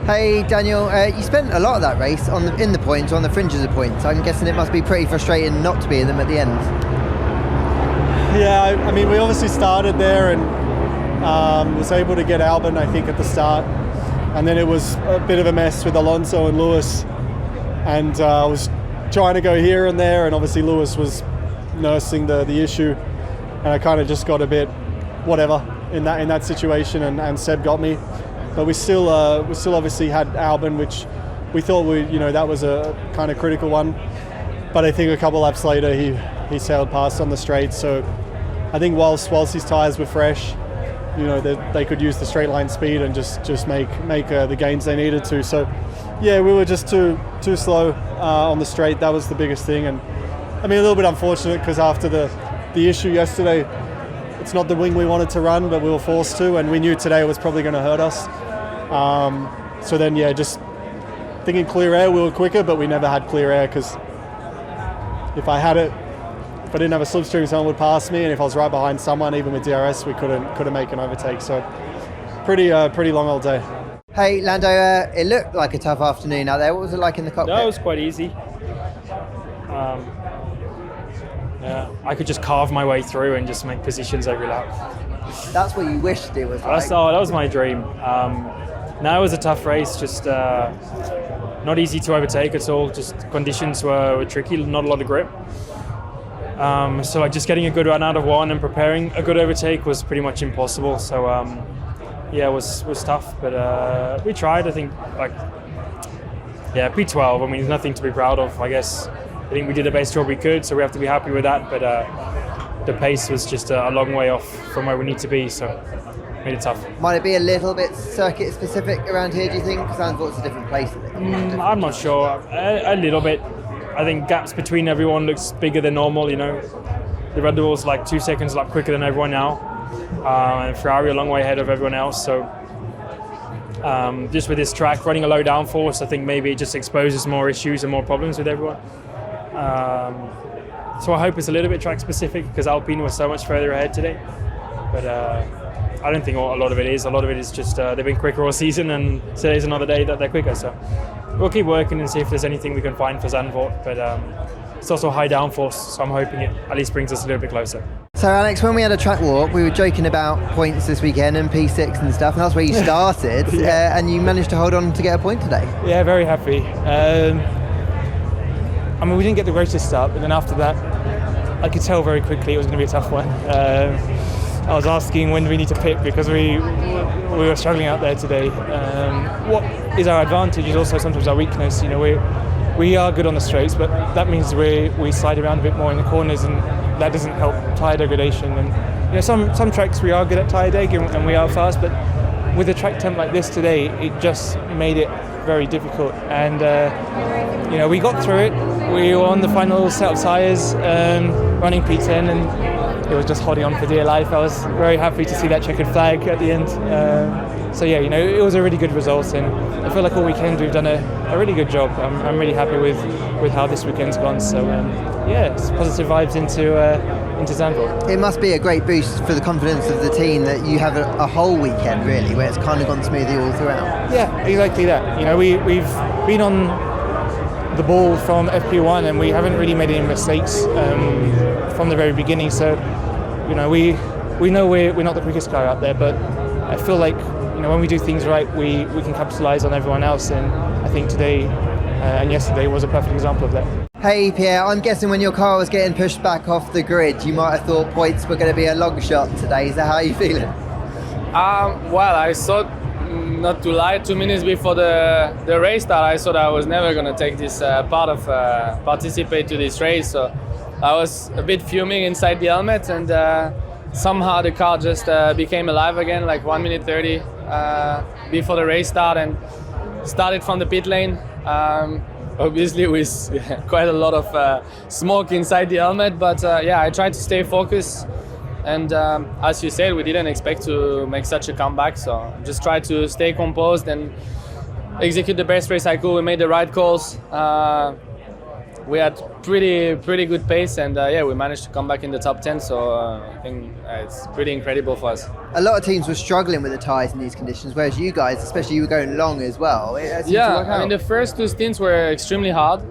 Hey Daniel, you spent a lot of that race in the points, on the fringes of points. I'm guessing it must be pretty frustrating not to be in them at the end. Yeah, I mean, we obviously started there and was able to get Albon, I think, at the start. And then it was a bit of a mess with Alonso and Lewis. And I was trying to go here and there, and obviously Lewis was nursing the issue. And I kind of just got a bit whatever in that situation, and Seb got me. But we still obviously had Albon, which we thought that was a kind of critical one. But I think a couple laps later he sailed past on the straight. So I think whilst his tyres were fresh, they could use the straight line speed and just make the gains they needed to. So yeah, we were just too slow on the straight. That was the biggest thing. And I mean, a little bit unfortunate because after the issue yesterday, it's not the wing we wanted to run, but we were forced to, and we knew today it was probably going to hurt us. So then, yeah, just thinking clear air, we were quicker, but we never had clear air because if I didn't have a slipstream, someone would pass me, and if I was right behind someone, even with DRS, we couldn't make an overtake. So pretty long old day. Hey Lando, it looked like a tough afternoon out there. What was it like in the cockpit? No, it was quite easy. Yeah, I could just carve my way through and just make positions every lap. That's what you wished it was like. That was my dream. No, it was a tough race, just not easy to overtake at all. Just conditions were tricky, not a lot of grip. So like just getting a good run out of one and preparing a good overtake was pretty much impossible. So yeah, it was tough, but we tried. I think P12. I mean, there's nothing to be proud of, I guess. I think we did the best job we could, so we have to be happy with that. But the pace was just a long way off from where we need to be, so made it tough. Might it be a little bit circuit specific around here, do you think? Because Zandvoort's a different place. I'm not sure. A little bit. I think gaps between everyone looks bigger than normal. The Red Bull's like 2 seconds a lap quicker than everyone now, and Ferrari a long way ahead of everyone else. So just with this track running a low downforce, I think maybe it just exposes more issues and more problems with everyone. So I hope it's a little bit track specific because Alpine was so much further ahead today. But I don't think a lot of it is. A lot of it is just they've been quicker all season, and today's another day that they're quicker. So we'll keep working and see if there's anything we can find for Zandvoort. But it's also high downforce, so I'm hoping it at least brings us a little bit closer. So Alex, when we had a track walk, we were joking about points this weekend and P6 and stuff, and that's where you started. Yeah. And you managed to hold on to get a point today. Yeah, very happy. I mean, we didn't get the greatest start, but then after that, I could tell very quickly it was going to be a tough one. I was asking when do we need to pit because we were struggling out there today. What is our advantage is also sometimes our weakness. We are good on the straights, but that means we slide around a bit more in the corners, and that doesn't help tyre degradation. And some tracks we are good at tyre deg and we are fast, but with a track temp like this today, it just made it very difficult. And we got through it. We were on the final set of tyres, running P10, and it was just holding on for dear life. I was very happy to see that checkered flag at the end. So yeah, it was a really good result, and I feel like all weekend we've done a really good job. I'm really happy with how this weekend's gone. So yeah, it's positive vibes into Zandvoort. It must be a great boost for the confidence of the team that you have a whole weekend really where it's kind of gone smoothly all throughout. Yeah, exactly that. We've been on the ball from FP1 and we haven't really made any mistakes from the very beginning. So we know we're not the quickest car out there, but I feel like when we do things right, we can capitalise on everyone else, and I think today and yesterday was a perfect example of that. Hey Pierre, I'm guessing when your car was getting pushed back off the grid, you might have thought points were going to be a long shot today. Is that how you feeling? Well, I thought, not to lie, 2 minutes before the race start, I thought I was never going to take this participate to this race. So I was a bit fuming inside the helmet, and somehow the car just became alive again, like 1 minute 30 before the race start, and started from the pit lane. Obviously with quite a lot of smoke inside the helmet, but I tried to stay focused, and as you said, we didn't expect to make such a comeback, so just tried to stay composed and execute the best race I could. We made the right calls, we had pretty good pace, and we managed to come back in the top 10. So I think it's pretty incredible for us. A lot of teams were struggling with the tyres in these conditions, whereas you guys, especially you were going long as well. It seemed to work out. I mean the first two stints were extremely hard.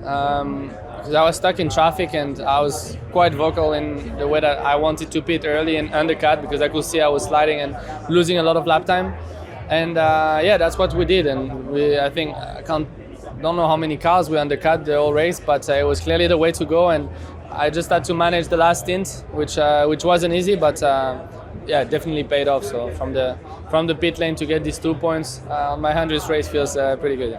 Because I was stuck in traffic and I was quite vocal in the way that I wanted to pit early and undercut, because I could see I was sliding and losing a lot of lap time. And that's what we did. And don't know how many cars we undercut the whole race, but it was clearly the way to go. And I just had to manage the last stint, which wasn't easy, but definitely paid off. So from the pit lane to get these 2 points on my 100th race feels pretty good.